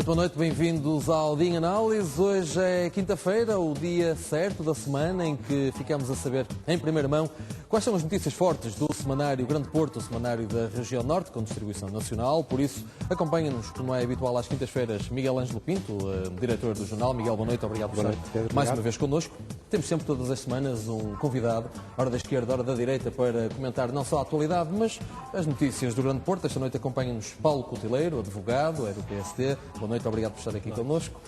boa noite, bem-vindos ao Dia em Análise. Hoje é quinta-feira, o dia certo da semana em que ficamos a saber em primeira mão quais são as notícias fortes do semanário Grande Porto, o semanário da região norte, com distribuição nacional. Por isso, acompanha-nos, como é habitual às quintas-feiras, Miguel Ângelo Pinto, diretor do jornal. Miguel, boa noite, obrigado por estar mais uma vez connosco. Temos sempre, todas as semanas, um convidado, hora da esquerda, hora da direita, para comentar não só a atualidade, mas as notícias do Grande Porto. Esta noite acompanha-nos Paulo Cotileiro, advogado, é do PSD. Boa noite, obrigado por estar aqui connosco.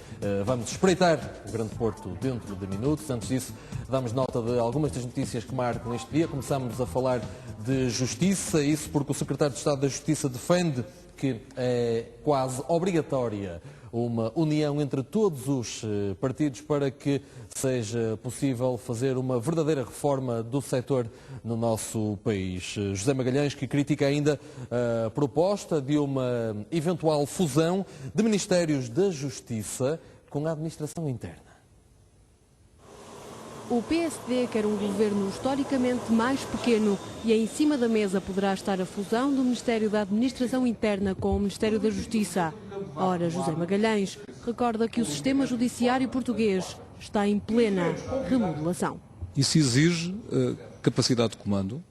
Vamos espreitar o Grande Porto dentro de minutos. Antes disso, damos nota de algumas das notícias que marcam este dia. Começamos a falar de justiça, isso porque o secretário de Estado da Justiça defende que é quase obrigatória uma união entre todos os partidos para que seja possível fazer uma verdadeira reforma do setor no nosso país. José Magalhães, que critica ainda a proposta de uma eventual fusão de Ministérios da Justiça com a administração interna. O PSD quer um governo historicamente mais pequeno e em cima da mesa poderá estar a fusão do Ministério da Administração Interna com o Ministério da Justiça. Ora, José Magalhães recorda que o sistema judiciário português está em plena remodelação. Isso exige capacidade de comando,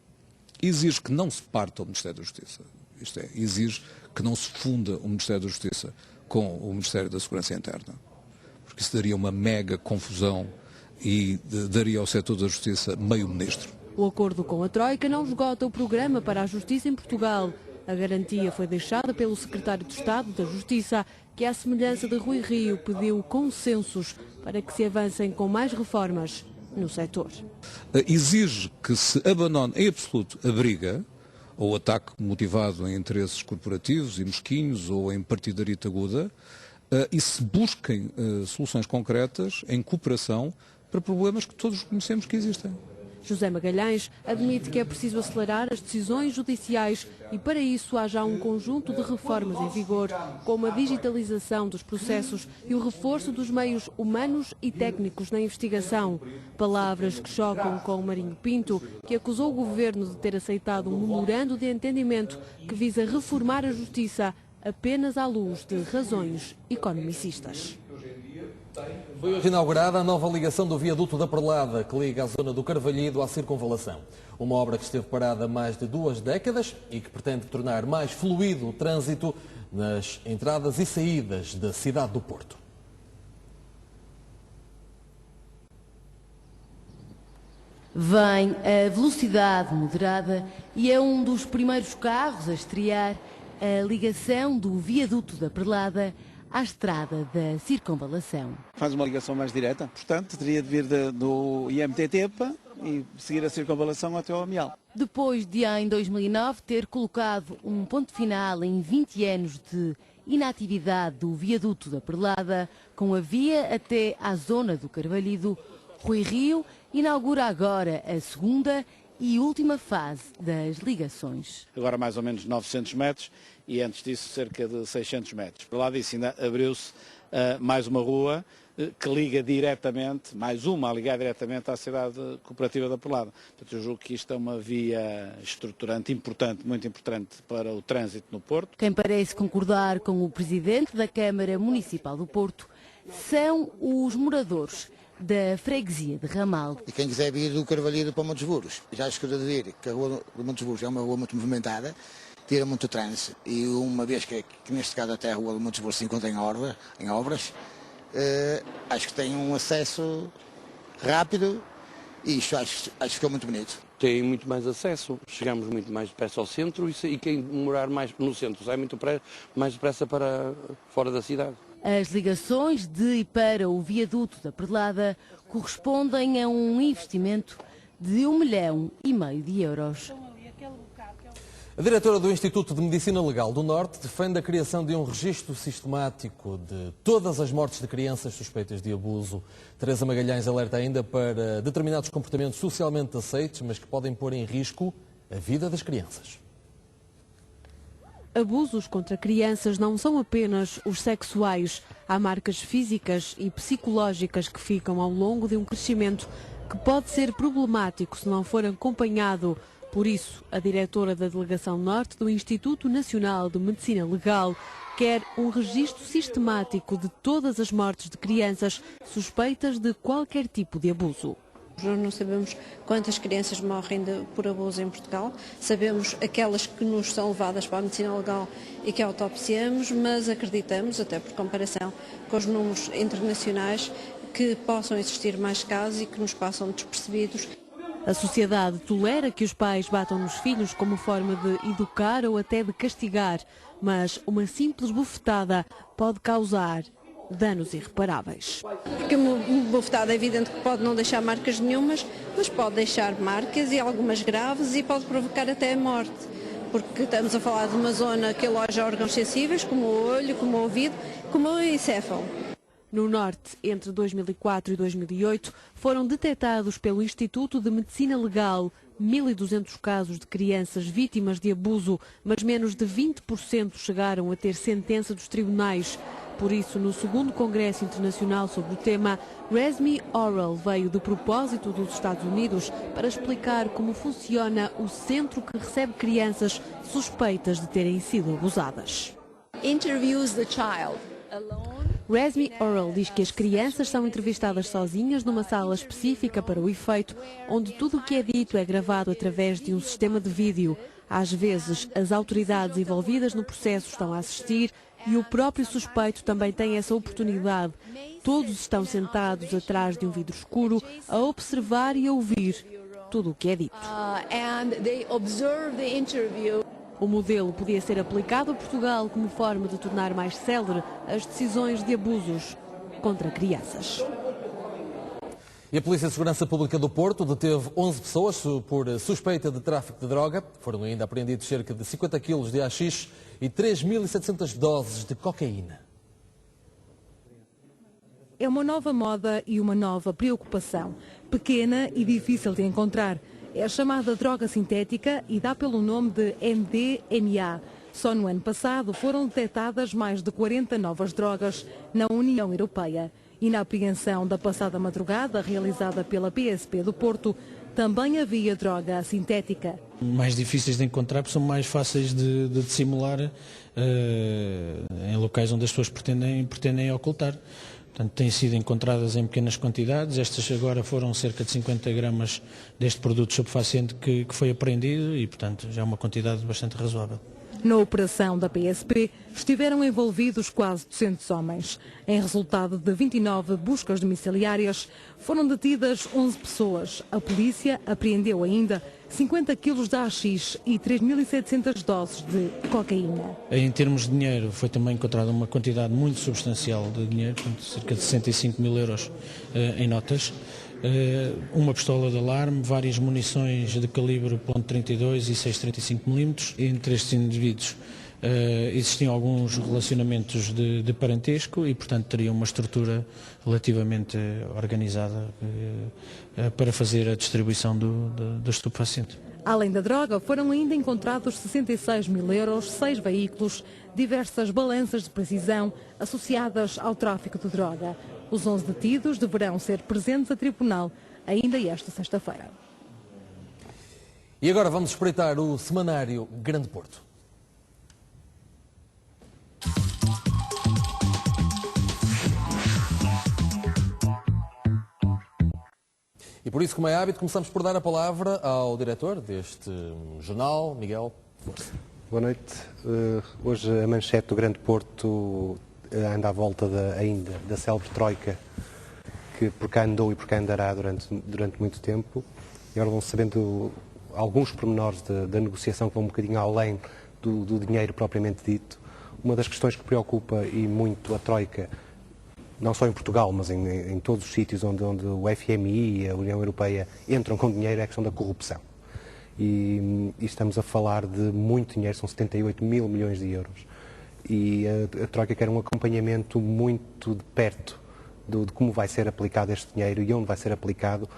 exige que não se parta o Ministério da Justiça, isto é, exige que não se funda o Ministério da Justiça com o Ministério da Segurança Interna, porque isso daria uma mega confusão e daria ao setor da Justiça meio ministro. O acordo com a Troika não esgota o programa para a Justiça em Portugal. A garantia foi deixada pelo secretário de Estado da Justiça, que, à semelhança de Rui Rio, pediu consensos para que se avancem com mais reformas no setor. Exige que se abandone em absoluto a briga ou o ataque motivado em interesses corporativos e mesquinhos ou em partidarita aguda e se busquem soluções concretas em cooperação para problemas que todos conhecemos que existem. José Magalhães admite que é preciso acelerar as decisões judiciais e para isso há já um conjunto de reformas em vigor, como a digitalização dos processos e o reforço dos meios humanos e técnicos na investigação. Palavras que chocam com Marinho Pinto, que acusou o governo de ter aceitado um memorando de entendimento que visa reformar a justiça apenas à luz de razões economicistas. Foi hoje inaugurada a nova ligação do viaduto da Perlada, que liga a zona do Carvalhido à Circunvalação. Uma obra que esteve parada há mais de 2 décadas e que pretende tornar mais fluido o trânsito nas entradas e saídas da cidade do Porto. Vem a velocidade moderada e é um dos primeiros carros a estrear a ligação do viaduto da Perlada à estrada da Circunvalação. Faz uma ligação mais direta, portanto, teria de vir do IMT-Tepa e seguir a Circunvalação até ao Amial. Depois de, em 2009, ter colocado um ponto final em 20 anos de inatividade do viaduto da Perlada, com a via até à zona do Carvalhido, Rui Rio inaugura agora a segunda e última fase das ligações. Agora mais ou menos 900 metros e antes disso cerca de 600 metros. Por lá disso ainda abriu-se mais uma rua que liga diretamente, mais uma a ligar diretamente à cidade cooperativa da Perlada. Portanto, eu julgo que isto é uma via estruturante importante, muito importante para o trânsito no Porto. Quem parece concordar com o presidente da Câmara Municipal do Porto são os moradores da freguesia de Ramal. E quem quiser vir do Carvalhido para Montes Burgos, já escolheu de vir que a rua de Montes Burgos é uma rua muito movimentada, tira muito trânsito e uma vez que neste caso até a rua de Montes Burgos se encontra em obras, acho que tem um acesso rápido e isto acho que ficou muito bonito. Tem muito mais acesso, chegamos muito mais depressa ao centro e quem morar mais no centro sai muito mais depressa para fora da cidade. As ligações de e para o viaduto da Perlada correspondem a um investimento de 1,5 milhão de euros. A diretora do Instituto de Medicina Legal do Norte defende a criação de um registro sistemático de todas as mortes de crianças suspeitas de abuso. Teresa Magalhães alerta ainda para determinados comportamentos socialmente aceitos, mas que podem pôr em risco a vida das crianças. Abusos contra crianças não são apenas os sexuais. Há marcas físicas e psicológicas que ficam ao longo de um crescimento que pode ser problemático se não for acompanhado Por isso, a diretora da Delegação Norte do Instituto Nacional de Medicina Legal quer um registro sistemático de todas as mortes de crianças suspeitas de qualquer tipo de abuso. Nós não sabemos quantas crianças morrem por abuso em Portugal, sabemos aquelas que nos são levadas para a medicina legal e que autopsiamos, mas acreditamos, até por comparação com os números internacionais, que possam existir mais casos e que nos passam despercebidos. A sociedade tolera que os pais batam nos filhos como forma de educar ou até de castigar, mas uma simples bofetada pode causar danos irreparáveis. Porque uma bofetada é evidente que pode não deixar marcas nenhumas, mas pode deixar marcas e algumas graves e pode provocar até a morte. Porque estamos a falar de uma zona que aloja órgãos sensíveis, como o olho, como o ouvido, como o encéfalo. No Norte, entre 2004 e 2008, foram detectados pelo Instituto de Medicina Legal 1.200 casos de crianças vítimas de abuso, mas menos de 20% chegaram a ter sentença dos tribunais. Por isso, no segundo Congresso Internacional sobre o tema, Resmi Oral veio de propósito dos Estados Unidos para explicar como funciona o centro que recebe crianças suspeitas de terem sido abusadas. Interviews the child alone. Resmi Oral diz que as crianças são entrevistadas sozinhas numa sala específica para o efeito, onde tudo o que é dito é gravado através de um sistema de vídeo. Às vezes, as autoridades envolvidas no processo estão a assistir e o próprio suspeito também tem essa oportunidade. Todos estão sentados atrás de um vidro escuro a observar e a ouvir tudo o que é dito. O modelo podia ser aplicado a Portugal como forma de tornar mais célere as decisões de abusos contra crianças. E a Polícia de Segurança Pública do Porto deteve 11 pessoas por suspeita de tráfico de droga. Foram ainda apreendidos cerca de 50 quilos de haxixe e 3.700 doses de cocaína. É uma nova moda e uma nova preocupação, pequena e difícil de encontrar. É a chamada droga sintética e dá pelo nome de MDMA. Só no ano passado foram detectadas mais de 40 novas drogas na União Europeia. E na apreensão da passada madrugada, realizada pela PSP do Porto, também havia droga sintética. Mais difíceis de encontrar porque são mais fáceis de dissimular em locais onde as pessoas pretendem ocultar. Portanto, têm sido encontradas em pequenas quantidades. Estas agora foram cerca de 50 gramas deste produto estupefaciente que foi apreendido e, portanto, já é uma quantidade bastante razoável. Na operação da PSP estiveram envolvidos quase 200 homens. Em resultado de 29 buscas domiciliárias, foram detidas 11 pessoas. A polícia apreendeu ainda 50 quilos de haxixe e 3.700 doses de cocaína. Em termos de dinheiro, foi também encontrada uma quantidade muito substancial de dinheiro, portanto, cerca de 65 mil euros em notas. Uma pistola de alarme, várias munições de calibre .32 e 6,35 mm. Entre estes indivíduos existiam alguns relacionamentos de parentesco e, portanto, teriam uma estrutura relativamente organizada para fazer a distribuição do estupefaciente. Além da droga, foram ainda encontrados 66 mil euros, 6 veículos, diversas balanças de precisão associadas ao tráfico de droga. Os 11 detidos deverão ser presentes a tribunal ainda esta sexta-feira. E agora vamos espreitar o semanário Grande Porto. E por isso, como é hábito, começamos por dar a palavra ao diretor deste jornal, Miguel Força. Boa noite. Hoje a manchete do Grande Porto anda à volta ainda da célebre Troika, que por cá andou e por cá andará durante muito tempo. E agora vão sabendo alguns pormenores da negociação que vão um bocadinho além do dinheiro propriamente dito. Uma das questões que preocupa e muito a Troika, não só em Portugal, mas em todos os sítios onde o FMI e a União Europeia entram com dinheiro, é a questão da corrupção. E estamos a falar de muito dinheiro, são 78 mil milhões de euros. E a Troika quer um acompanhamento muito de perto de como vai ser aplicado este dinheiro e onde vai ser aplicado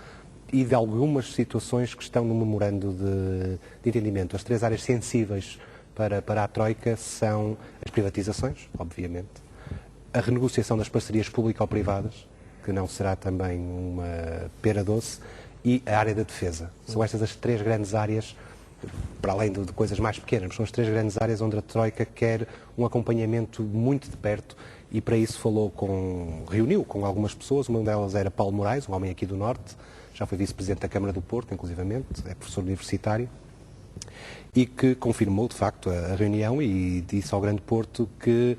e de algumas situações que estão no memorando de entendimento. As 3 áreas sensíveis para a Troika são as privatizações, obviamente, a renegociação das parcerias público-privadas, que não será também uma pera doce, e a área da defesa. São estas as 3 grandes áreas para além de coisas mais pequenas, são as 3 grandes áreas onde a Troika quer um acompanhamento muito de perto e para isso reuniu com algumas pessoas, uma delas era Paulo Moraes, um homem aqui do Norte, já foi vice-presidente da Câmara do Porto, inclusivamente, é professor universitário, e que confirmou, de facto, a reunião e disse ao Grande Porto que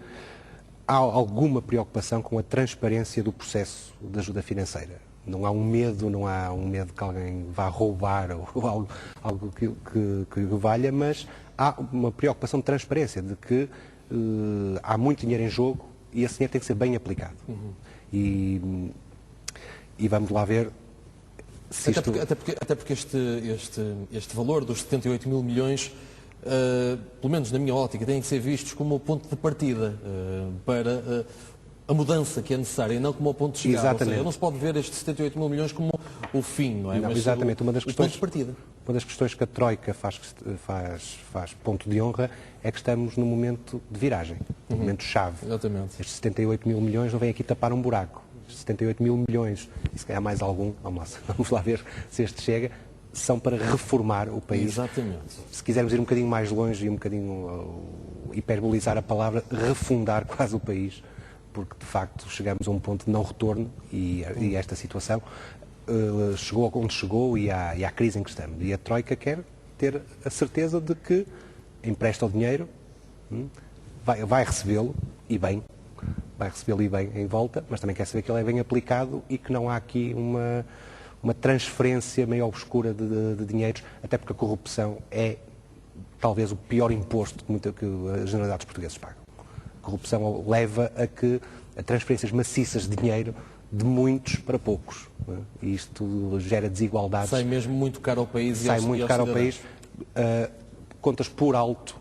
há alguma preocupação com a transparência do processo de ajuda financeira. Não há um medo que alguém vá roubar ou algo que valha, mas há uma preocupação de transparência, de que há muito dinheiro em jogo e esse dinheiro tem que ser bem aplicado. E vamos lá ver se isto... Até porque este valor dos 78 mil milhões, pelo menos na minha ótica, têm que ser vistos como o ponto de partida para a mudança que é necessária, e não como o ponto de chegada. Exatamente. Ou seja, não se pode ver estes 78 mil milhões como o fim, não é? Não, mas exatamente. o ponto de partida. Uma das questões que a Troika faz ponto de honra é que estamos num momento de viragem, um momento-chave. Exatamente. Estes 78 mil milhões não vêm aqui tapar um buraco. Estes 78 mil milhões, e se calhar mais algum, vamos lá ver se este chega, são para reformar o país. Exatamente. Se quisermos ir um bocadinho mais longe e um bocadinho hiperbolizar a palavra, refundar quase o país, porque de facto chegamos a um ponto de não retorno e esta situação chegou onde chegou e há crise em que estamos. E a Troika quer ter a certeza de que empresta o dinheiro, vai recebê-lo e bem, em volta, mas também quer saber que ele é bem aplicado e que não há aqui uma transferência meio obscura de dinheiros, até porque a corrupção é talvez o pior imposto que as generalidades portuguesas pagam. A corrupção leva a transferências maciças de dinheiro de muitos para poucos. E isto gera desigualdades. Sai mesmo muito caro ao país. Sai muito caro ao país. Contas por alto,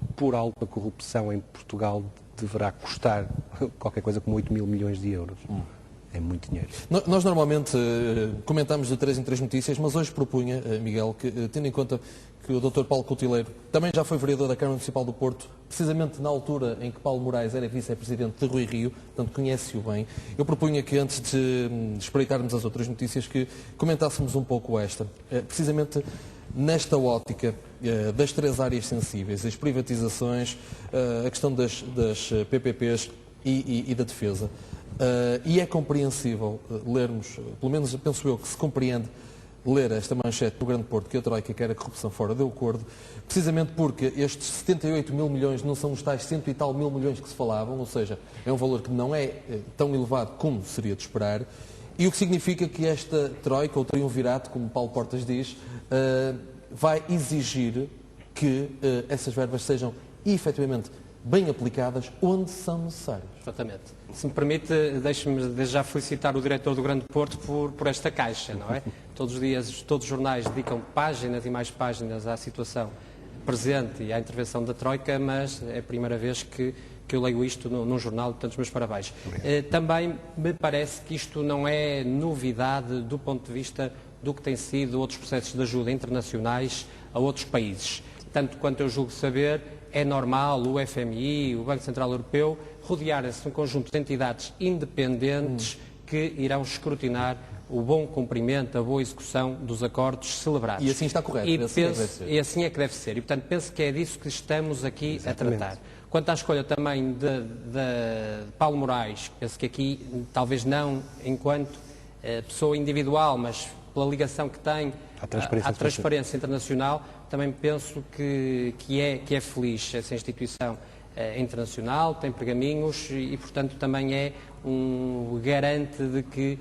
a corrupção em Portugal deverá custar qualquer coisa como 8 mil milhões de euros. É muito dinheiro. Nós normalmente comentamos de 3 em 3 notícias, mas hoje propunha, Miguel, que tendo em conta que o Dr. Paulo Coutileiro também já foi vereador da Câmara Municipal do Porto, precisamente na altura em que Paulo Moraes era vice-presidente de Rui Rio, portanto conhece-o bem, eu propunha que antes de espreitarmos as outras notícias, que comentássemos um pouco esta. Precisamente nesta ótica das 3 áreas sensíveis, as privatizações, a questão das PPPs e da defesa. E é compreensível lermos, pelo menos penso eu que se compreende ler esta manchete do Grande Porto, que a Troika quer a corrupção fora de acordo, precisamente porque estes 78 mil milhões não são os tais 100 e tal mil milhões que se falavam, ou seja, é um valor que não é tão elevado como seria de esperar, e o que significa que esta Troika, ou triunvirato, como Paulo Portas diz, vai exigir que essas verbas sejam efetivamente bem aplicadas onde são necessárias. Exatamente. Se me permite, deixe-me desde já felicitar o diretor do Grande Porto por esta caixa, não é? Todos os dias, todos os jornais dedicam páginas e mais páginas à situação presente e à intervenção da Troika, mas é a primeira vez que eu leio isto num jornal, portanto, os meus parabéns. Também me parece que isto não é novidade do ponto de vista do que têm sido outros processos de ajuda internacionais a outros países. Tanto quanto eu julgo saber, é normal o FMI, o Banco Central Europeu, rodearem-se de um conjunto de entidades independentes que irão escrutinar o bom cumprimento, a boa execução dos acordos celebrados. E assim está correto. E assim é que deve ser. E, portanto, penso que é disso que estamos aqui a tratar. Quanto à escolha também de Paulo Moraes, penso que aqui, talvez não enquanto pessoa individual, mas pela ligação que tem à transparência internacional, também penso que é feliz essa instituição internacional, tem pergaminhos e, portanto, também é um garante de que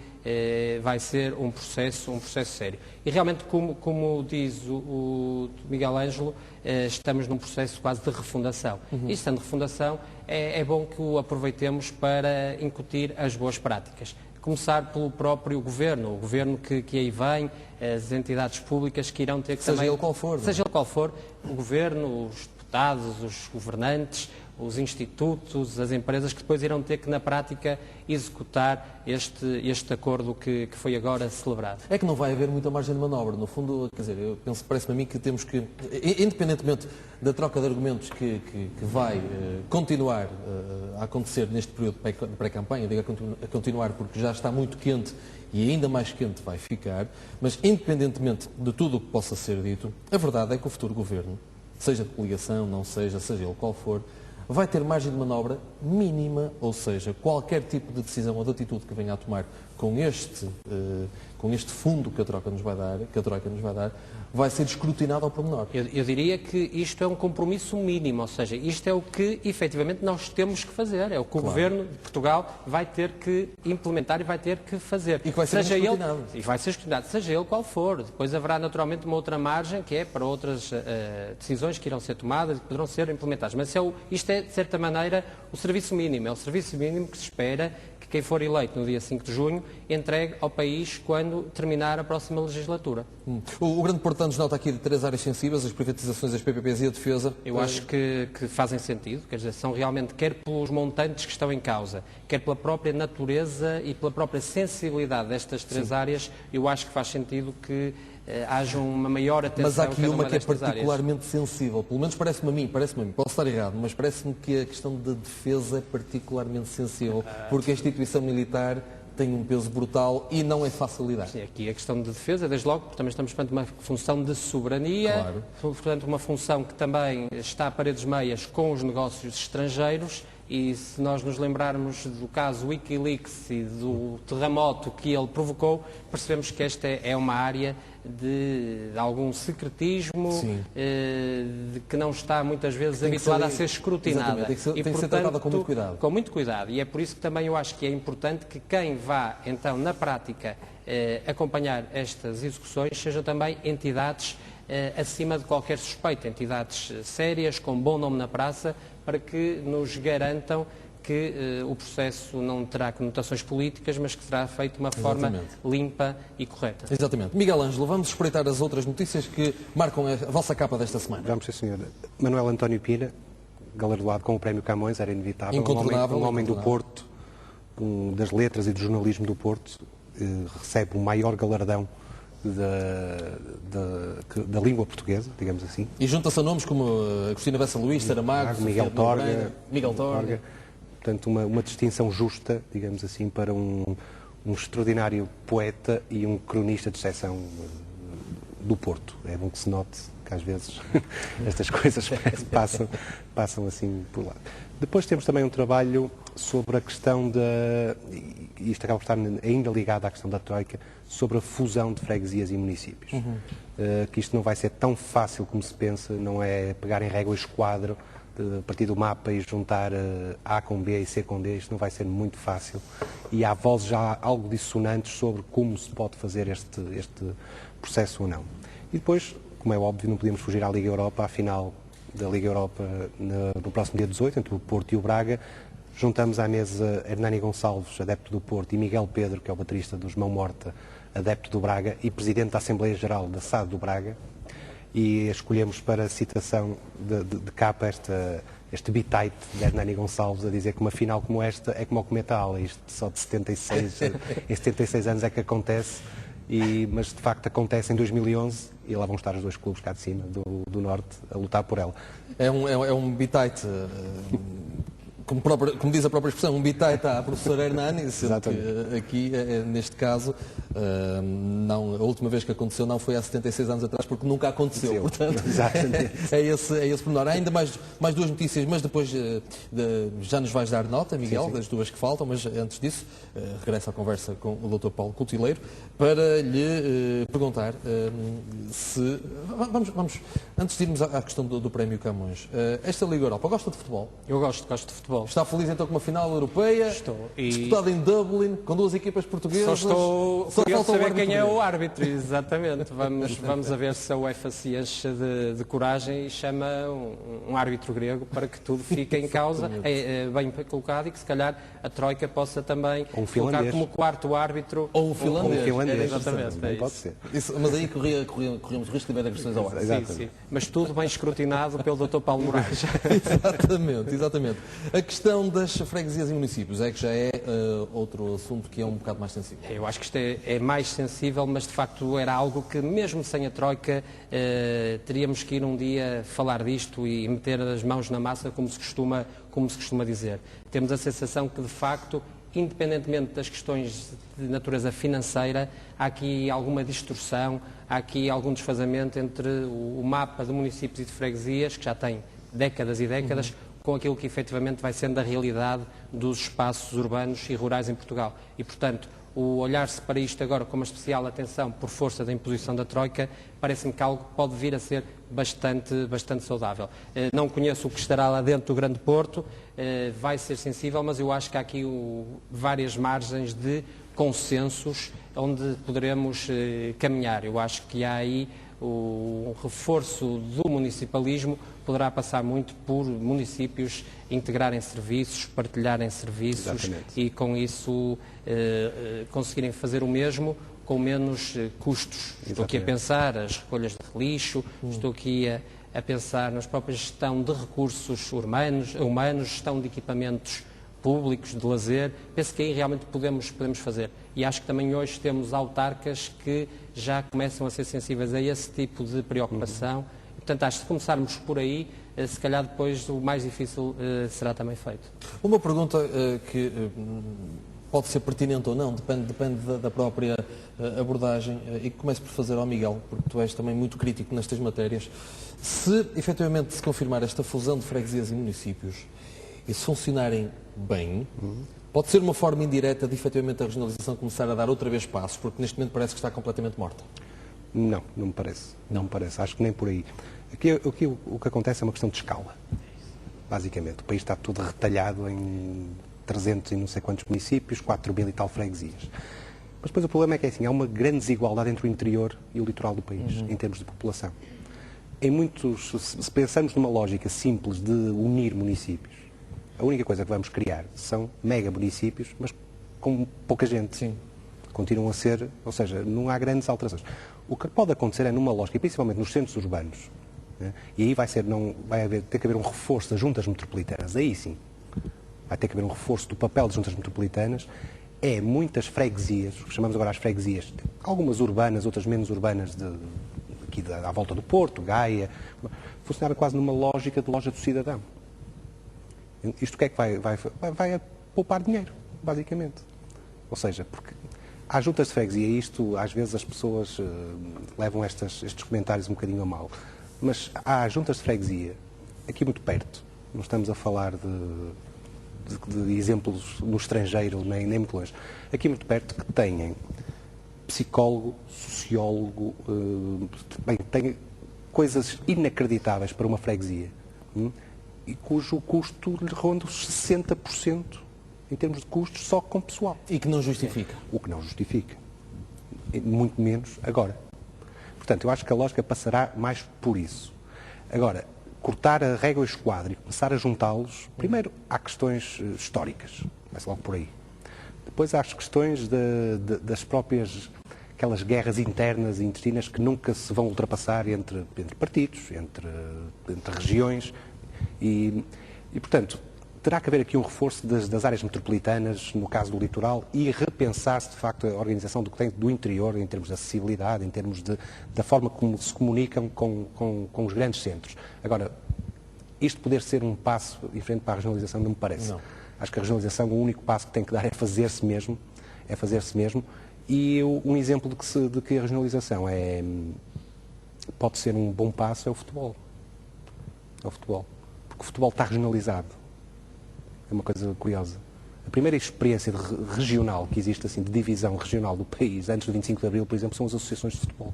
vai ser um processo sério. E realmente, como diz o Miguel Ângelo, estamos num processo quase de refundação. E estando de refundação, é bom que o aproveitemos para incutir as boas práticas. Começar pelo próprio Governo, o Governo que aí vem, as entidades públicas que irão ter que seja também... ele qual for. Seja ele qual for, o Governo, os deputados, os governantes, os institutos, as empresas que depois irão ter que, na prática, executar este acordo que foi agora celebrado. É que não vai haver muita margem de manobra. No fundo, quer dizer, eu penso, parece-me a mim que temos que, independentemente da troca de argumentos que vai continuar a acontecer neste período de pré-campanha, digo a continuar porque já está muito quente e ainda mais quente vai ficar, mas independentemente de tudo o que possa ser dito, a verdade é que o futuro Governo seja de coligação, não seja ele qual for, vai ter margem de manobra mínima, ou seja, qualquer tipo de decisão ou de atitude que venha a tomar com este fundo que a Troika nos vai dar, vai ser escrutinado ao pormenor. Eu diria que isto é um compromisso mínimo, ou seja, isto é o que efetivamente nós temos que fazer, é o que o Governo de Portugal vai ter que implementar e vai ter que fazer. E que vai ser escrutinado. E vai ser escrutinado, seja ele qual for. Depois haverá naturalmente uma outra margem que é para outras decisões que irão ser tomadas e que poderão ser implementadas. Mas isto é, de certa maneira, o serviço mínimo. É o serviço mínimo que se espera que quem for eleito no dia 5 de junho entregue ao país quando terminar a próxima legislatura. O Grande Porto nos nota aqui de 3 áreas sensíveis, as privatizações, as PPPs e a defesa. Eu acho que fazem sentido, quer dizer, são realmente, quer pelos montantes que estão em causa, quer pela própria natureza e pela própria sensibilidade destas 3 áreas, eu acho que faz sentido que haja uma maior atenção. Mas há aqui uma que é destas particularmente sensível, pelo menos parece-me a mim, posso estar errado, mas parece-me que a questão da defesa é particularmente sensível, porque a instituição militar tem um peso brutal e não é fácil lidar. Sim, aqui a questão de defesa, desde logo, porque também estamos perante uma função de soberania, portanto uma função que também está a paredes meias com os negócios estrangeiros. E se nós nos lembrarmos do caso Wikileaks e do terremoto que ele provocou, percebemos que esta é uma área de algum secretismo, de que não está muitas vezes habituada a ser escrutinada. Tem que ser tratada com muito cuidado. Com muito cuidado. E é por isso que também eu acho que é importante que quem vá, então, na prática, acompanhar estas execuções, sejam também entidades acima de qualquer suspeita, entidades sérias, com bom nome na praça, para que nos garantam que o processo não terá conotações políticas, mas que será feito de uma forma limpa e correta. Exatamente. Miguel Ângelo, vamos espreitar as outras notícias que marcam a vossa capa desta semana. Vamos, sim, senhor. Manuel António Pina, galardoado com o Prémio Camões, era inevitável. Um homem do Porto, das letras e do jornalismo do Porto, recebe o maior galardão da língua portuguesa, digamos assim. E junta-se a nomes como Agostina Bessa Luís, Saramago, Miguel Torga. Torga. Portanto, uma distinção justa, digamos assim, para um extraordinário poeta e um cronista de exceção do Porto. É bom que se note que às vezes estas coisas passam assim por lá. Depois temos também um trabalho sobre a questão e isto acaba por estar ainda ligado à questão da Troika, sobre a fusão de freguesias e municípios. Que isto não vai ser tão fácil como se pensa, não é pegar em régua esquadro, a partir do mapa e juntar A com B e C com D, isto não vai ser muito fácil. E há vozes já algo dissonantes sobre como se pode fazer este processo ou não. E depois, como é óbvio, não podíamos fugir à Liga Europa, à final da Liga Europa no próximo dia 18, entre o Porto e o Braga. Juntamos à mesa Hernani Gonçalves, adepto do Porto, e Miguel Pedro, que é o baterista dos Mão Morta, adepto do Braga e presidente da Assembleia Geral da SAD do Braga. E escolhemos para a citação de capa este bitite de Hernani Gonçalves a dizer que uma final como esta é como o Cometa Ala, isto só de 76, em 76 anos é que acontece, mas de facto acontece em 2011 e lá vão estar os dois clubes cá de cima, do Norte, a lutar por ela. É um bitite, como diz a própria expressão, um bitite à professora Hernani, sendo que aqui, neste caso, a última vez que aconteceu não foi há 76 anos atrás, porque nunca aconteceu. Portanto, é esse pormenor. Há ainda mais duas notícias, mas depois já nos vais dar nota, Miguel, das duas que faltam, mas antes disso, regresso à conversa com o Dr. Paulo Coutileiro, para lhe perguntar se... Vamos, antes de irmos à questão do Prémio Camões, esta Liga Europa, gosta de futebol? Eu gosto de futebol. Está feliz então com uma final europeia? Estou. Disputada em Dublin, com duas equipas portuguesas? Só curioso saber quem é o árbitro, exatamente. Vamos a ver se a UEFA se enche de coragem e chama um árbitro grego para que tudo fique em causa, bem colocado, e que se calhar a Troika possa também colocar como quarto árbitro. Ou um finlandês. Exatamente. Pode ser. Mas aí corríamos o risco de haver agressões ao árbitro. Sim. Mas tudo bem escrutinado pelo Dr. Paulo Moraes. Exatamente. A questão das freguesias e municípios é que já é outro assunto que é um bocado mais sensível. Eu acho que isto é mais sensível, mas de facto era algo que mesmo sem a Troika teríamos que ir um dia falar disto e meter as mãos na massa, como se costuma dizer. Temos a sensação que de facto independentemente das questões de natureza financeira, há aqui alguma distorção, há aqui algum desfazamento entre o mapa de municípios e de freguesias, que já tem décadas e décadas, com aquilo que efetivamente vai sendo a realidade dos espaços urbanos e rurais em Portugal. E, portanto, o olhar-se para isto agora com uma especial atenção por força da imposição da Troika, parece-me que algo pode vir a ser bastante saudável. Não conheço o que estará lá dentro do Grande Porto, vai ser sensível, mas eu acho que há aqui várias margens de consensos onde poderemos caminhar. Eu acho que há aí o reforço do municipalismo poderá passar muito por municípios integrarem serviços, partilharem serviços. Exatamente. E com isso conseguirem fazer o mesmo com menos custos. Exatamente. Estou aqui a pensar as recolhas de lixo, estou aqui a pensar na própria gestão de recursos humanos, gestão de equipamentos públicos, de lazer. Penso que aí realmente podemos fazer. E acho que também hoje temos autarcas que já começam a ser sensíveis a esse tipo de preocupação. Portanto, acho que se começarmos por aí, se calhar depois o mais difícil será também feito. Uma pergunta que pode ser pertinente ou não, depende da própria abordagem, e que começo por fazer ao Miguel, porque tu és também muito crítico nestas matérias. Se efetivamente se confirmar esta fusão de freguesias e municípios e se funcionarem bem, pode ser uma forma indireta de efetivamente a regionalização começar a dar outra vez passos, porque neste momento parece que está completamente morta. Não me parece. Não me parece. Acho que nem por aí. Aqui o que acontece é uma questão de escala, basicamente. O país está tudo retalhado em 300 e não sei quantos municípios, 4.000 e tal freguesias. Mas depois o problema é que assim, há uma grande desigualdade entre o interior e o litoral do país, em termos de população. Se pensarmos numa lógica simples de unir municípios, a única coisa que vamos criar são mega municípios, mas com pouca gente. Sim. Continuam a ser, ou seja, não há grandes alterações. O que pode acontecer é numa lógica, principalmente nos centros urbanos, né? E aí ter que haver um reforço das juntas metropolitanas, aí sim, vai ter que haver um reforço do papel das juntas metropolitanas, muitas freguesias, chamamos agora as freguesias, algumas urbanas, outras menos urbanas, aqui à volta do Porto, Gaia, funcionar quase numa lógica de loja do cidadão. Isto o que é que vai poupar dinheiro, basicamente. Ou seja, porque há juntas de freguesia, isto às vezes as pessoas levam estes comentários um bocadinho a mal, mas há juntas de freguesia aqui muito perto, não estamos a falar de exemplos no estrangeiro, nem muito longe, aqui muito perto, que têm psicólogo, sociólogo, têm coisas inacreditáveis para uma freguesia, e cujo custo lhe ronda os 60%. Em termos de custos, só com pessoal. E que não justifica. O que não justifica. Muito menos agora. Portanto, eu acho que a lógica passará mais por isso. Agora, cortar a régua e o esquadro e começar a juntá-los, primeiro há questões históricas, começa logo por aí. Depois há as questões das próprias, aquelas guerras internas e intestinas que nunca se vão ultrapassar entre partidos, entre regiões e portanto, terá que haver aqui um reforço das áreas metropolitanas, no caso do litoral, e repensar-se, de facto, a organização do interior, em termos de acessibilidade, em termos da forma como se comunicam com os grandes centros. Agora, isto poder ser um passo diferente para a regionalização não me parece. Não. Acho que a regionalização, o único passo que tem que dar é fazer-se mesmo. E um exemplo de que a regionalização pode ser um bom passo é o futebol. Porque o futebol está regionalizado. É uma coisa curiosa. A primeira experiência regional que existe, assim, de divisão regional do país, antes do 25 de Abril, por exemplo, são as associações de futebol.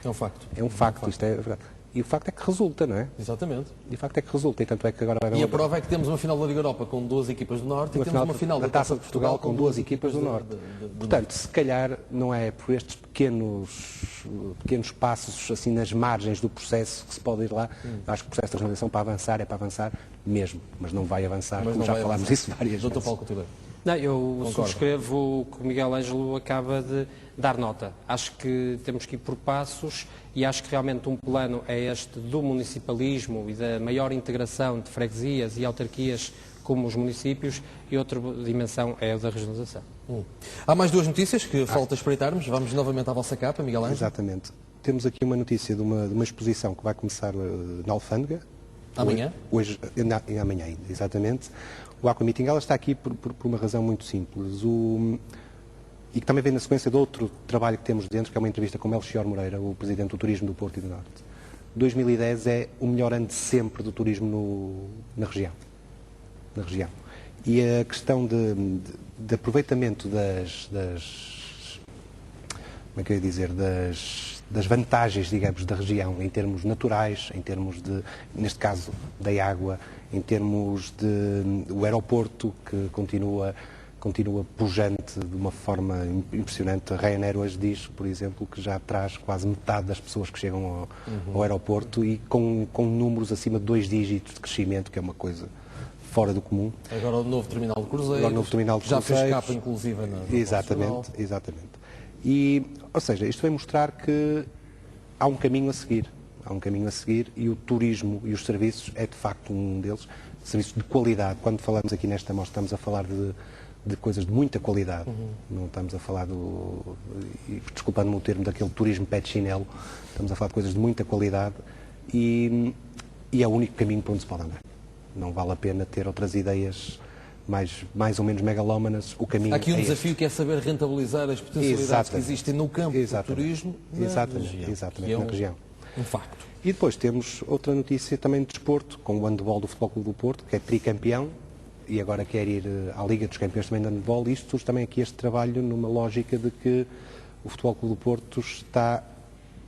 É um facto. É um facto, isto é verdade. E o facto é que resulta, não é? Exatamente. E o facto é que resulta, e tanto é que agora vai haver a prova é que temos uma final da Liga Europa com 2 equipas do Norte e temos uma final da Taça de Portugal com 2 equipas do Norte. Portanto, se calhar não é por estes pequenos passos assim nas margens do processo que se pode ir lá. Acho que o processo de regionalização para avançar mesmo, mas não vai avançar, como já falámos isso várias vezes. Dr. Paulo Coutinho. Não, eu subscrevo o que o Miguel Ângelo acaba de dar nota. Acho que temos que ir por passos e acho que realmente um plano é este do municipalismo e da maior integração de freguesias e autarquias como os municípios, e outra dimensão é a da regionalização. Há mais 2 notícias que falta espreitarmos. Vamos novamente à vossa capa, Miguel Ângelo. Exatamente. Temos aqui uma notícia de uma exposição que vai começar na Alfândega. Amanhã? Amanhã, exatamente. O Aqua Meeting, ela está aqui por uma razão muito simples. E que também vem na sequência de outro trabalho que temos dentro, que é uma entrevista com Melchior Moreira, o Presidente do Turismo do Porto e do Norte. 2010 é o melhor ano de sempre do turismo na região. E a questão de aproveitamento como é que eu ia dizer, das vantagens, digamos, da região, em termos naturais, em termos neste caso, da água, em termos o aeroporto, que continua pujante de uma forma impressionante. A Ryanair hoje diz, por exemplo, que já traz quase metade das pessoas que chegam ao aeroporto e com números acima de 2 dígitos de crescimento, que é uma coisa fora do comum. Agora o novo terminal de cruzeiros, já fez capa inclusive na Exatamente. Ou seja, isto vem mostrar que há um caminho a seguir. E o turismo e os serviços é de facto um deles. Serviços de qualidade. Quando falamos aqui nesta mostra, estamos a falar de coisas de muita qualidade. Não estamos a falar desculpando-me o termo, daquele turismo pé de chinelo. Estamos a falar de coisas de muita qualidade e é o único caminho para onde se pode andar. Não vale a pena ter outras ideias mais ou menos megalómanas. O caminho há aqui um desafio que é saber rentabilizar as potencialidades que existem no campo do turismo na região. Um facto. E depois temos outra notícia também de desporto, com o handball do Futebol Clube do Porto, que é tricampeão e agora quer ir à Liga dos Campeões também de handball. Isto surge também aqui este trabalho numa lógica de que o Futebol Clube do Porto está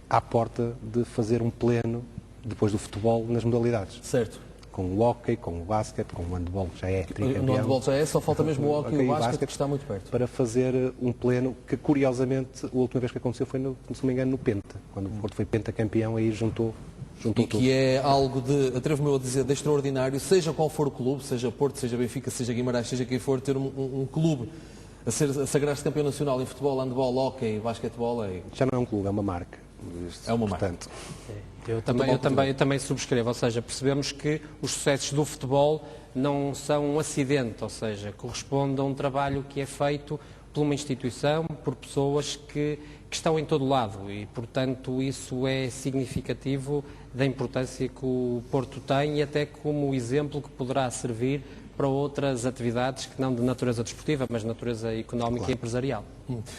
à porta de fazer um pleno, depois do futebol, nas modalidades. Certo. Com o hóquei, com o basquete, com o handball, que já é tricampeão. No handball já é, só falta mesmo o hóquei e o basquete, que está muito perto. Para fazer um pleno que, curiosamente, a última vez que aconteceu foi, se não me engano, no Penta. Quando o Porto foi pentacampeão, aí juntou tudo. Que é algo atrevo-me a dizer, de extraordinário, seja qual for o clube, seja Porto, seja Benfica, seja Guimarães, seja quem for, ter um clube a sagrar-se campeão nacional em futebol, handball, hóquei, basquetebol. Já não é um clube, é uma marca. É uma marca. Eu também subscrevo, ou seja, percebemos que os sucessos do futebol não são um acidente, ou seja, correspondem a um trabalho que é feito por uma instituição, por pessoas que estão em todo lado e, portanto, isso é significativo da importância que o Porto tem e até como exemplo que poderá servir para outras atividades que não de natureza desportiva, mas de natureza económica e empresarial.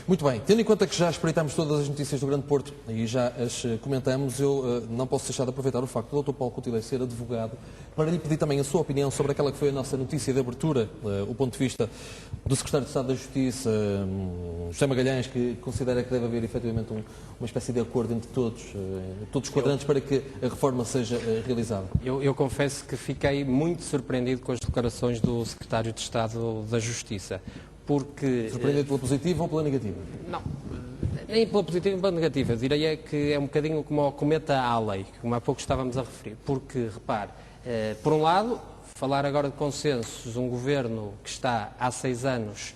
Muito bem. Tendo em conta que já espreitamos todas as notícias do Grande Porto e já as comentamos, eu não posso deixar de aproveitar o facto do Dr. Paulo Coutinho ser advogado para lhe pedir também a sua opinião sobre aquela que foi a nossa notícia de abertura, o ponto de vista do Secretário de Estado da Justiça, José Magalhães, que considera que deve haver efetivamente uma espécie de acordo entre todos os quadrantes para que a reforma seja realizada. Eu confesso que fiquei muito surpreendido com as declarações do Secretário de Estado da Justiça. Porque... Surpreendido pela positiva ou pela negativa? Não, nem pela positiva nem pela negativa. Eu diria que é um bocadinho como o cometa Halley, como há pouco estávamos a referir. Porque, repare, por um lado, falar agora de consensos, um governo que está há 6 anos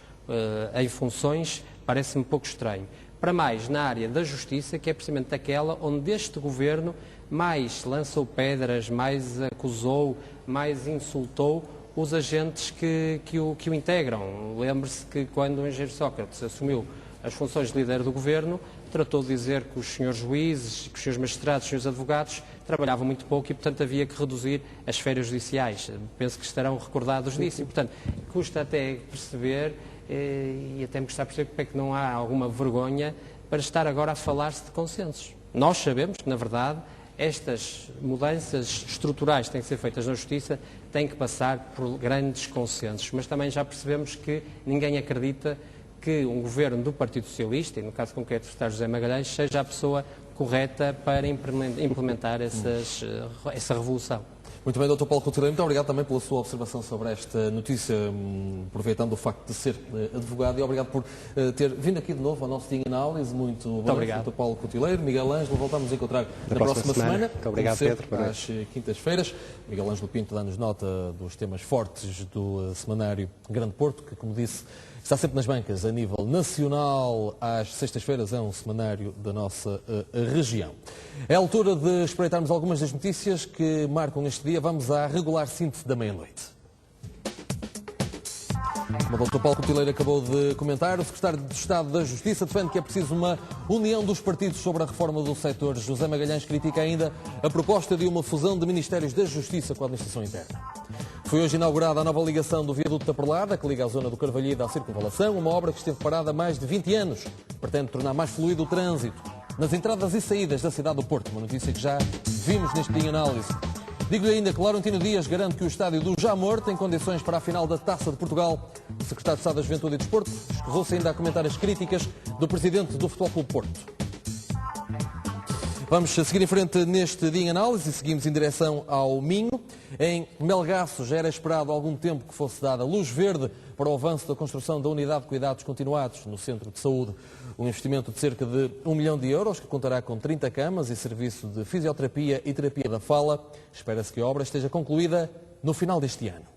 em funções, parece-me um pouco estranho. Para mais, na área da justiça, que é precisamente aquela onde este governo mais lançou pedras, mais acusou, mais insultou os agentes que o integram. Lembre-se que quando o engenheiro Sócrates assumiu as funções de líder do governo, tratou de dizer que os senhores juízes, que os senhores magistrados, os senhores advogados trabalhavam muito pouco e, portanto, havia que reduzir as férias judiciais. Penso que estarão recordados disso. E, portanto, custa até perceber e até me custa perceber porque é que não há alguma vergonha para estar agora a falar-se de consensos. Nós sabemos que, na verdade, estas mudanças estruturais que têm que ser feitas na Justiça têm que passar por grandes consensos, mas também já percebemos que ninguém acredita que um governo do Partido Socialista, e no caso concreto do Secretário José Magalhães, seja a pessoa correta para implementar essa revolução. Muito bem, Dr. Paulo Coutinho, muito obrigado também pela sua observação sobre esta notícia, aproveitando o facto de ser advogado, e obrigado por ter vindo aqui de novo ao nosso dia em análise. Muito obrigado, Dr. Paulo Coutinho. Miguel Ângelo, voltamos a encontrar na próxima semana. Muito obrigado, Pedro. Às quintas-feiras. Miguel Ângelo Pinto dá-nos nota dos temas fortes do semanário Grande Porto, que, como disse, está sempre nas bancas a nível nacional. Às sextas-feiras é um semanário da nossa região. É a altura de espreitarmos algumas das notícias que marcam este dia. Vamos à regular síntese da meia-noite. Como o Dr. Paulo Coutinho acabou de comentar, o Secretário de Estado da Justiça defende que é preciso uma união dos partidos sobre a reforma do setor. José Magalhães critica ainda a proposta de uma fusão de Ministérios da Justiça com a Administração Interna. Foi hoje inaugurada a nova ligação do viaduto da Perlada, que liga a zona do Carvalhide à Circunvalação, uma obra que esteve parada há mais de 20 anos. Pretende tornar mais fluido o trânsito nas entradas e saídas da cidade do Porto, uma notícia que já vimos neste dia em análise. Digo-lhe ainda que Laurentino Dias garante que o estádio do Jamor tem condições para a final da Taça de Portugal. O secretário de Estado da Juventude e Desporto escorreu-se ainda a comentar as críticas do presidente do Futebol Clube Porto. Vamos seguir em frente neste dia em análise e seguimos em direção ao Minho. Em Melgaço já era esperado há algum tempo que fosse dada luz verde para o avanço da construção da unidade de cuidados continuados no Centro de Saúde. Um investimento de cerca de 1 milhão de euros, que contará com 30 camas e serviço de fisioterapia e terapia da fala. Espera-se que a obra esteja concluída no final deste ano.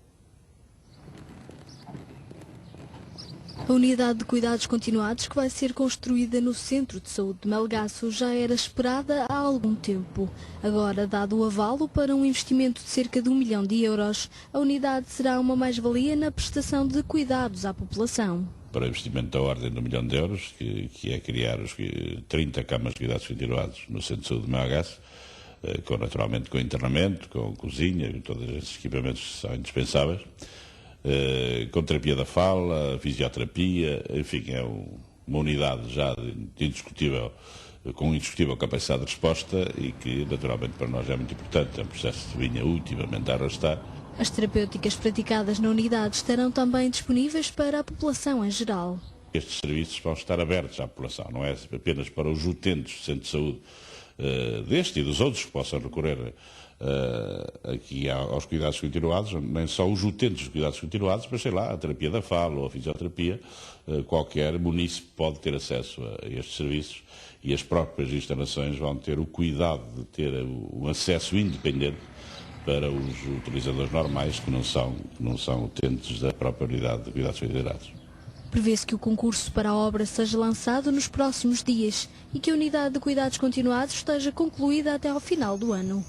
A unidade de cuidados continuados que vai ser construída no Centro de Saúde de Melgaço já era esperada há algum tempo. Agora, dado o avalo para um investimento de cerca de 1 milhão de euros, a unidade será uma mais-valia na prestação de cuidados à população. Para investimento da ordem de 1 milhão de euros, que é criar os 30 camas de cuidados continuados no Centro de Saúde de Melgaço, naturalmente com internamento, com cozinha, com todos esses equipamentos que são indispensáveis. Com terapia da fala, fisioterapia, enfim, é uma unidade já com indiscutível capacidade de resposta e que naturalmente para nós é muito importante, é um processo que vinha ultimamente a arrastar. As terapêuticas praticadas na unidade estarão também disponíveis para a população em geral. Estes serviços vão estar abertos à população, não é apenas para os utentes do Centro de Saúde deste e dos outros que possam recorrer aqui aos cuidados continuados, nem só os utentes dos cuidados continuados, mas sei lá, a terapia da fala ou a fisioterapia, qualquer munícipe pode ter acesso a estes serviços e as próprias instalações vão ter o cuidado de ter um acesso independente para os utilizadores normais que não são utentes da própria unidade de cuidados continuados. Prevê-se que o concurso para a obra seja lançado nos próximos dias e que a unidade de cuidados continuados esteja concluída até ao final do ano.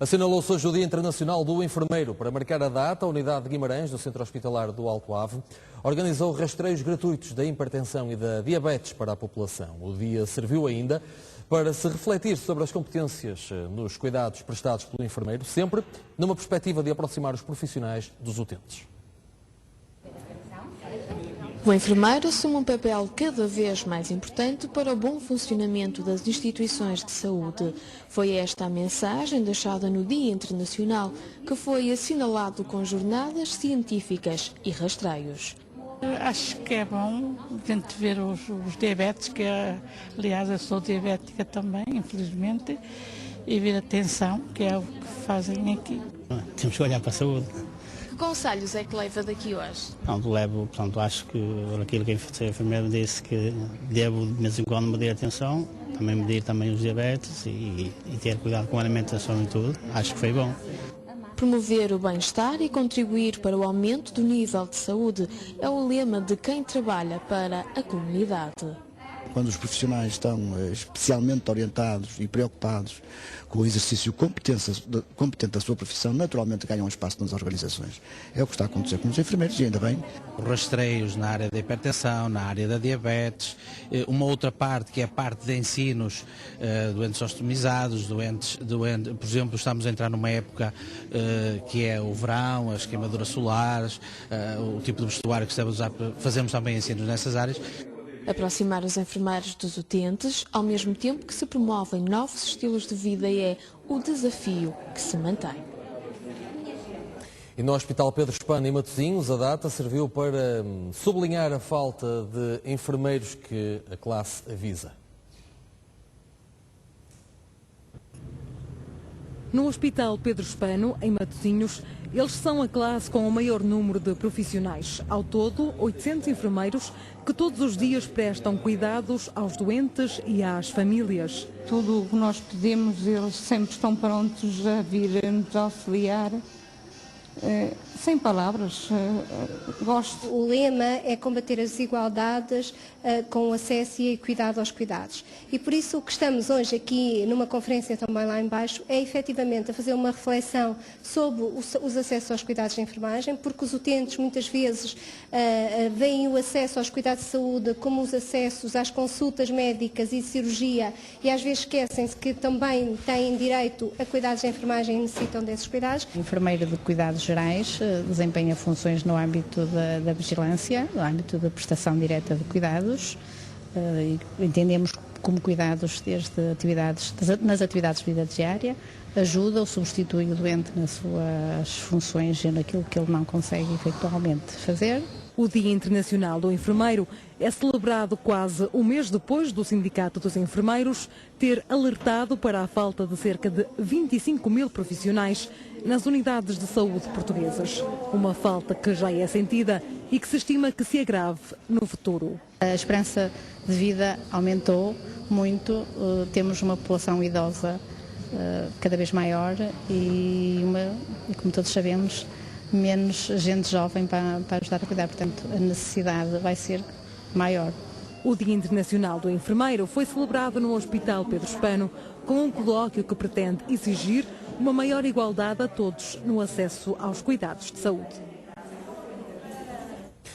Assinalou-se hoje o Dia Internacional do Enfermeiro. Para marcar a data, a Unidade de Guimarães, do Centro Hospitalar do Alto Ave, organizou rastreios gratuitos da hipertensão e da diabetes para a população. O dia serviu ainda para se refletir sobre as competências nos cuidados prestados pelo enfermeiro, sempre numa perspectiva de aproximar os profissionais dos utentes. O enfermeiro assume um papel cada vez mais importante para o bom funcionamento das instituições de saúde. Foi esta a mensagem deixada no Dia Internacional, que foi assinalado com jornadas científicas e rastreios. Acho que é bom a gente ver os diabetes, que aliás eu sou diabética também, infelizmente, e ver a tensão, que é o que fazem aqui. Temos que olhar para a saúde. Que conselhos é que leva daqui hoje? Acho que aquilo que a enfermeira disse, que devo de vez em quando medir a tensão, também medir também os diabetes e ter cuidado com a alimentação e tudo. Acho que foi bom. Promover o bem-estar e contribuir para o aumento do nível de saúde é o lema de quem trabalha para a comunidade. Quando os profissionais estão especialmente orientados e preocupados com o exercício competente da sua profissão, naturalmente ganham espaço nas organizações. É o que está a acontecer com os enfermeiros e ainda bem. Rastreios na área da hipertensão, na área da diabetes, uma outra parte que é a parte de ensinos, doentes ostomizados, por exemplo, estamos a entrar numa época que é o verão, as queimaduras solares, o tipo de vestuário que estamos a usar, fazemos também ensinos nessas áreas. Aproximar os enfermeiros dos utentes, ao mesmo tempo que se promovem novos estilos de vida, é o desafio que se mantém. E no Hospital Pedro Espana, em Matosinhos, a data serviu para sublinhar a falta de enfermeiros que a classe avisa. No Hospital Pedro Espano, em Matosinhos, eles são a classe com o maior número de profissionais. Ao todo, 800 enfermeiros que todos os dias prestam cuidados aos doentes e às famílias. Tudo o que nós pedimos, eles sempre estão prontos a vir nos auxiliar. sem palavras, gosto. O lema é combater as desigualdades com o acesso e a equidade aos cuidados. E por isso o que estamos hoje aqui numa conferência também lá em baixo é efetivamente a fazer uma reflexão sobre os acessos aos cuidados de enfermagem, porque os utentes muitas vezes veem o acesso aos cuidados de saúde como os acessos às consultas médicas e cirurgia e às vezes esquecem-se que também têm direito a cuidados de enfermagem e necessitam desses cuidados. Enfermeira de cuidados gerais, desempenha funções no âmbito da vigilância, no âmbito da prestação direta de cuidados. Entendemos como cuidados desde nas atividades de vida diária, ajuda ou substitui o doente nas suas funções e naquilo que ele não consegue efetualmente fazer. O Dia Internacional do Enfermeiro é celebrado quase um mês depois do Sindicato dos Enfermeiros ter alertado para a falta de cerca de 25 mil profissionais nas unidades de saúde portuguesas. Uma falta que já é sentida e que se estima que se agrave no futuro. A esperança de vida aumentou muito, temos uma população idosa cada vez maior e como todos sabemos, menos gente jovem para ajudar a cuidar, portanto a necessidade vai ser maior. O Dia Internacional do Enfermeiro foi celebrado no Hospital Pedro Spano com um colóquio que pretende exigir uma maior igualdade a todos no acesso aos cuidados de saúde.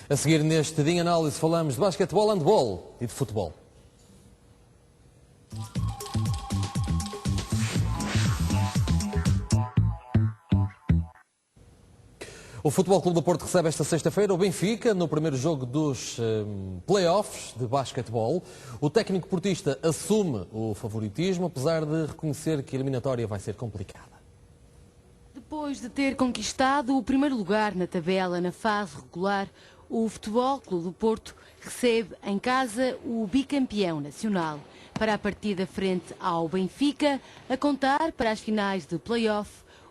A seguir neste Dia Análise falamos de basquetebol, handball e de futebol. O Futebol Clube do Porto recebe esta sexta-feira o Benfica no primeiro jogo dos play-offs de basquetebol. O técnico portista assume o favoritismo, apesar de reconhecer que a eliminatória vai ser complicada. Depois de ter conquistado o primeiro lugar na tabela na fase regular, o Futebol Clube do Porto recebe em casa o bicampeão nacional para a partida frente ao Benfica, a contar para as finais de play-off.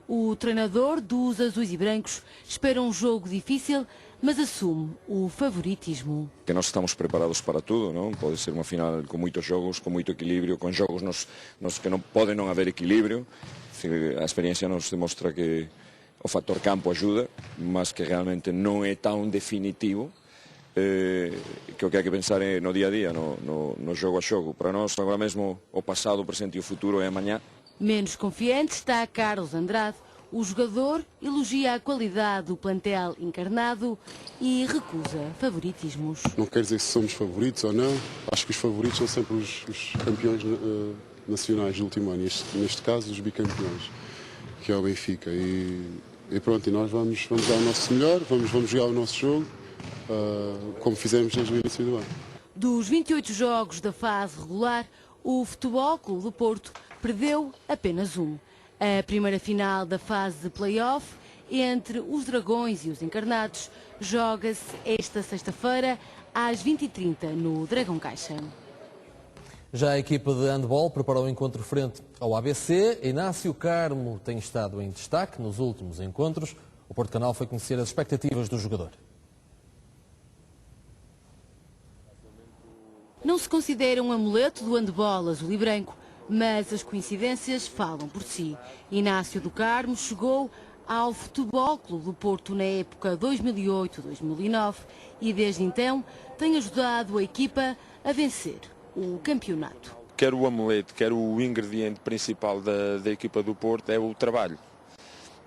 O treinador dos azuis e brancos espera um jogo difícil, mas assume o favoritismo. Que nós estamos preparados para tudo, não? Pode ser uma final com muitos jogos, com muito equilíbrio, com jogos que não podem não haver equilíbrio. A experiência nos demonstra que o fator campo ajuda, mas que realmente não é tão definitivo. Que o que há que pensar é no dia a dia, no jogo a jogo. Para nós, agora mesmo, o passado, o presente e o futuro é amanhã. Menos confiante está Carlos Andrade. O jogador elogia a qualidade do plantel encarnado e recusa favoritismos. Não quer dizer se somos favoritos ou não. Acho que os favoritos são sempre os campeões nacionais do último ano. Neste caso, os bicampeões, que é o Benfica. E pronto, e nós vamos dar o nosso melhor, vamos jogar o nosso jogo, como fizemos desde o início do ano. Dos 28 jogos da fase regular, o Futebol Clube do Porto perdeu apenas um. A primeira final da fase de play-off entre os Dragões e os Encarnados joga-se esta sexta-feira às 20h30 no Dragão Caixa. Já a equipa de handball preparou o encontro frente ao ABC. Inácio Carmo tem estado em destaque nos últimos encontros. O Porto Canal foi conhecer as expectativas do jogador. Não se considera um amuleto do handball azul e branco, mas as coincidências falam por si. Inácio do Carmo chegou ao Futebol Clube do Porto na época 2008-2009 e desde então tem ajudado a equipa a vencer o campeonato. Quer o amuleto, quer o ingrediente principal da equipa do Porto é o trabalho.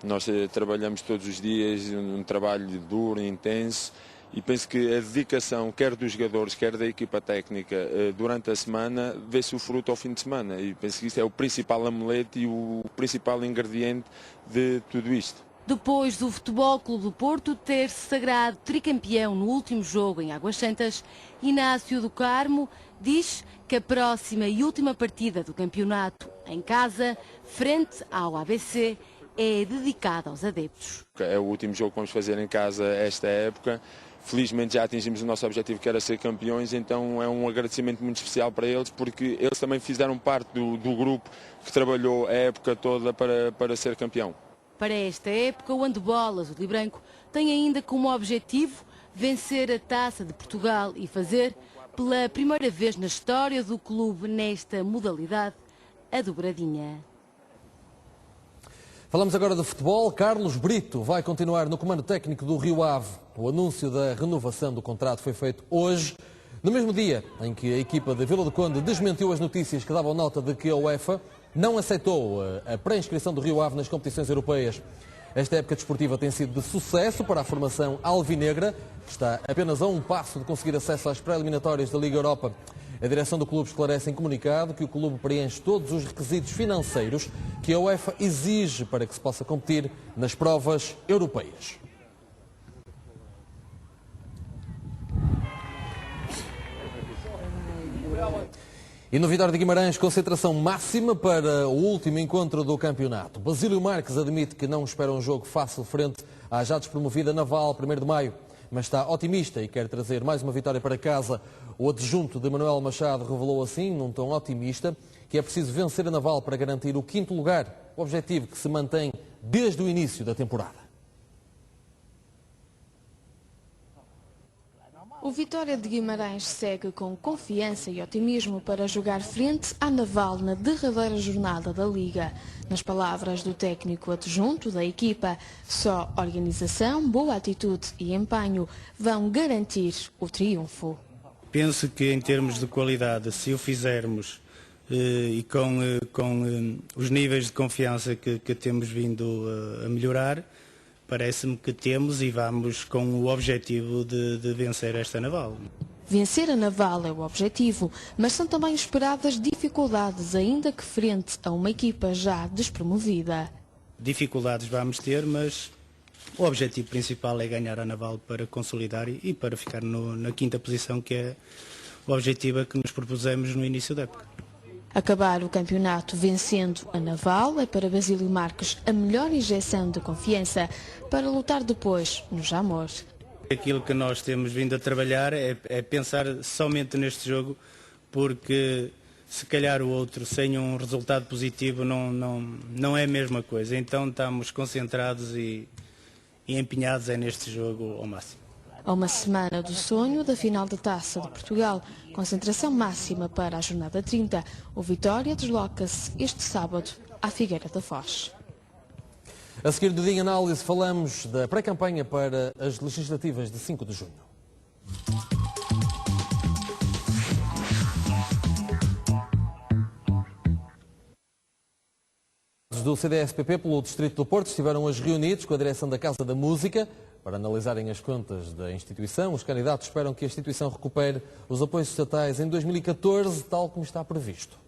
Nós trabalhamos todos os dias, um trabalho duro, intenso, e penso que a dedicação, quer dos jogadores, quer da equipa técnica, durante a semana, vê-se o fruto ao fim de semana. E penso que isso é o principal amuleto e o principal ingrediente de tudo isto. Depois do Futebol Clube do Porto ter se sagrado tricampeão no último jogo em Águas Santas, Inácio do Carmo diz que a próxima e última partida do campeonato em casa, frente ao ABC, é dedicada aos adeptos. É o último jogo que vamos fazer em casa esta época. Felizmente já atingimos o nosso objetivo, que era ser campeões, então é um agradecimento muito especial para eles, porque eles também fizeram parte do grupo que trabalhou a época toda para ser campeão. Para esta época, o handball azul e branco tem ainda como objetivo vencer a Taça de Portugal e fazer, pela primeira vez na história do clube nesta modalidade, a dobradinha. Falamos agora de futebol. Carlos Brito vai continuar no comando técnico do Rio Ave. O anúncio da renovação do contrato foi feito hoje, no mesmo dia em que a equipa de Vila do Conde desmentiu as notícias que davam nota de que a UEFA não aceitou a pré-inscrição do Rio Ave nas competições europeias. Esta época desportiva tem sido de sucesso para a formação alvinegra, que está apenas a um passo de conseguir acesso às pré-eliminatórias da Liga Europa. A direção do clube esclarece em comunicado que o clube preenche todos os requisitos financeiros que a UEFA exige para que se possa competir nas provas europeias. E no Vitória de Guimarães, concentração máxima para o último encontro do campeonato. Basílio Marques admite que não espera um jogo fácil frente à já despromovida Naval, 1º de maio, mas está otimista e quer trazer mais uma vitória para casa. O adjunto de Manuel Machado revelou assim, num tom otimista, que é preciso vencer a Naval para garantir o 5º lugar, objetivo que se mantém desde o início da temporada. O Vitória de Guimarães segue com confiança e otimismo para jogar frente à Naval na derradeira jornada da Liga. Nas palavras do técnico adjunto da equipa, só organização, boa atitude e empenho vão garantir o triunfo. Penso que em termos de qualidade, se o fizermos e com os níveis de confiança que temos vindo a melhorar, parece-me que temos e vamos com o objetivo de vencer esta Naval. Vencer a Naval é o objetivo, mas são também esperadas dificuldades, ainda que frente a uma equipa já despromovida. Dificuldades vamos ter, mas o objetivo principal é ganhar a Naval para consolidar e para ficar na 5ª posição, que é o objetivo que nos propusemos no início da época. Acabar o campeonato vencendo a Naval é para Basílio Marques a melhor injeção de confiança para lutar depois no Jamor. Aquilo que nós temos vindo a trabalhar é pensar somente neste jogo, porque se calhar o outro sem um resultado positivo não é a mesma coisa. Então estamos concentrados e empenhados neste jogo ao máximo. A uma semana do sonho da final da Taça de Portugal, concentração máxima para a jornada 30, o Vitória desloca-se este sábado à Figueira da Foz. A seguir do Dia Análise falamos da pré-campanha para as legislativas de 5 de junho. Os do CDS-PP pelo Distrito do Porto estiveram hoje reunidos com a direção da Casa da Música para analisarem as contas da instituição. Os candidatos esperam que a instituição recupere os apoios estatais em 2014, tal como está previsto.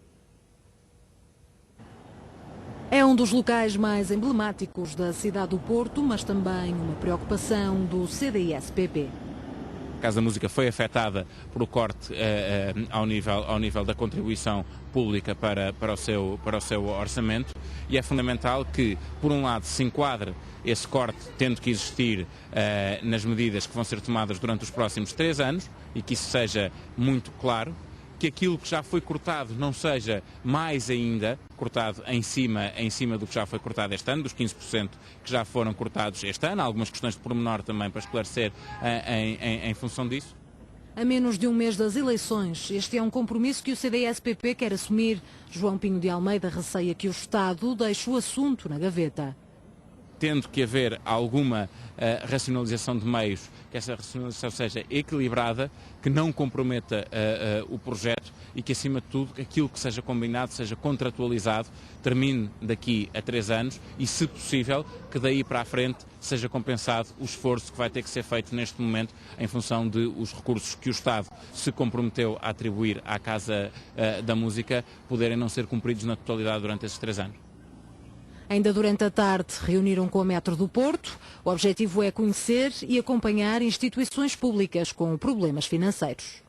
É um dos locais mais emblemáticos da cidade do Porto, mas também uma preocupação do CDS-PP. A Casa da Música foi afetada por o corte ao nível da contribuição pública para o seu orçamento, e é fundamental que, por um lado, se enquadre esse corte, tendo que existir nas medidas que vão ser tomadas durante os próximos 3 anos, e que isso seja muito claro, que aquilo que já foi cortado não seja mais ainda cortado em cima do que já foi cortado este ano, dos 15% que já foram cortados este ano. Há algumas questões de pormenor também para esclarecer em função disso. A menos de um mês das eleições, este é um compromisso que o CDS-PP quer assumir. João Pinho de Almeida receia que o Estado deixe o assunto na gaveta. Tendo que haver alguma racionalização de meios, que essa racionalização seja equilibrada, que não comprometa o projeto e que, acima de tudo, aquilo que seja combinado seja contratualizado, termine daqui a 3 anos e, se possível, que daí para a frente seja compensado o esforço que vai ter que ser feito neste momento em função de os recursos que o Estado se comprometeu a atribuir à Casa da Música poderem não ser cumpridos na totalidade durante esses 3 anos. Ainda durante a tarde reuniram com a Metro do Porto. O objetivo é conhecer e acompanhar instituições públicas com problemas financeiros.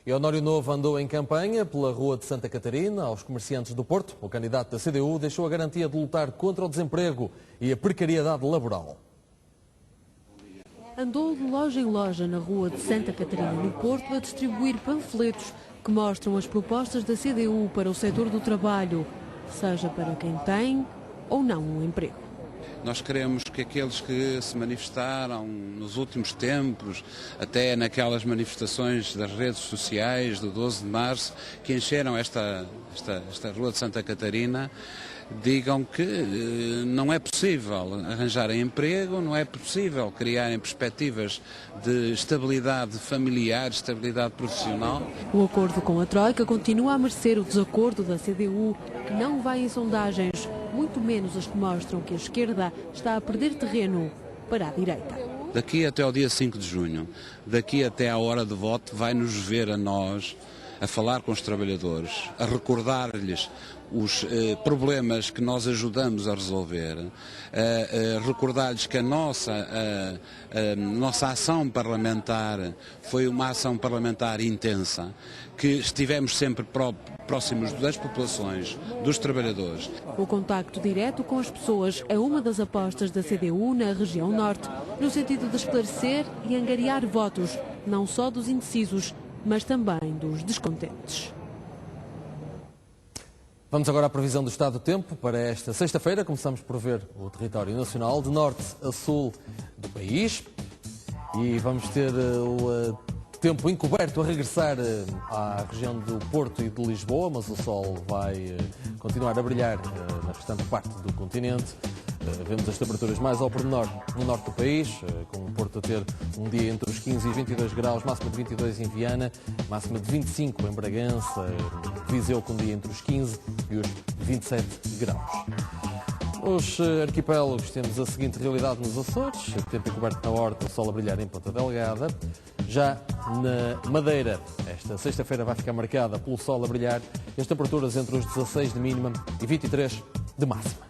E Honório Novo andou em campanha pela Rua de Santa Catarina aos comerciantes do Porto. O candidato da CDU deixou a garantia de lutar contra o desemprego e a precariedade laboral. Andou de loja em loja na Rua de Santa Catarina, no Porto, a distribuir panfletos que mostram as propostas da CDU para o setor do trabalho, seja para quem tem ou não um emprego. Nós queremos que aqueles que se manifestaram nos últimos tempos, até naquelas manifestações das redes sociais do 12 de março, que encheram esta Rua de Santa Catarina, digam que não é possível arranjarem emprego, não é possível criarem perspectivas de estabilidade familiar, estabilidade profissional. O acordo com a Troika continua a merecer o desacordo da CDU, que não vai em sondagens, muito menos as que mostram que a esquerda está a perder terreno para a direita. Daqui até ao dia 5 de junho, daqui até à hora de voto, vai-nos ver a nós a falar com os trabalhadores, a recordar-lhes os problemas que nós ajudamos a resolver, a recordar-lhes que a nossa ação parlamentar foi uma ação parlamentar intensa, que estivemos sempre próximos das populações, dos trabalhadores. O contacto direto com as pessoas é uma das apostas da CDU na região norte, no sentido de esclarecer e angariar votos, não só dos indecisos, mas também dos descontentes. Vamos agora à previsão do estado do tempo para esta sexta-feira. Começamos por ver o território nacional, de norte a sul do país. E vamos ter o tempo encoberto a regressar à região do Porto e de Lisboa, mas o sol vai continuar a brilhar na restante parte do continente. Vemos as temperaturas mais ao pormenor no norte do país, com o Porto a ter um dia entre os 15 e 22 graus, máxima de 22 em Viana, máxima de 25 em Bragança, Viseu com um dia entre os 15 e os 27 graus. Os arquipélagos temos a seguinte realidade nos Açores, tempo encoberto na Horta, o sol a brilhar em Ponta Delgada. Já na Madeira, esta sexta-feira vai ficar marcada pelo sol a brilhar, as temperaturas entre os 16 de mínima e 23 de máxima.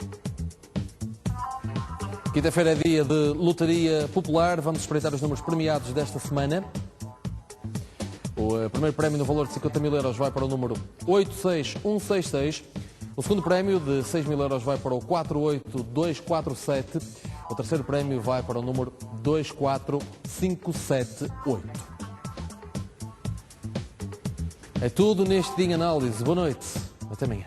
Quinta-feira é dia de lotaria popular. Vamos espreitar os números premiados desta semana. O primeiro prémio no valor de 50 mil euros vai para o número 86166. O segundo prémio de 6 mil euros vai para o 48247. O terceiro prémio vai para o número 24578. É tudo neste Dia em Análise. Boa noite. Até amanhã.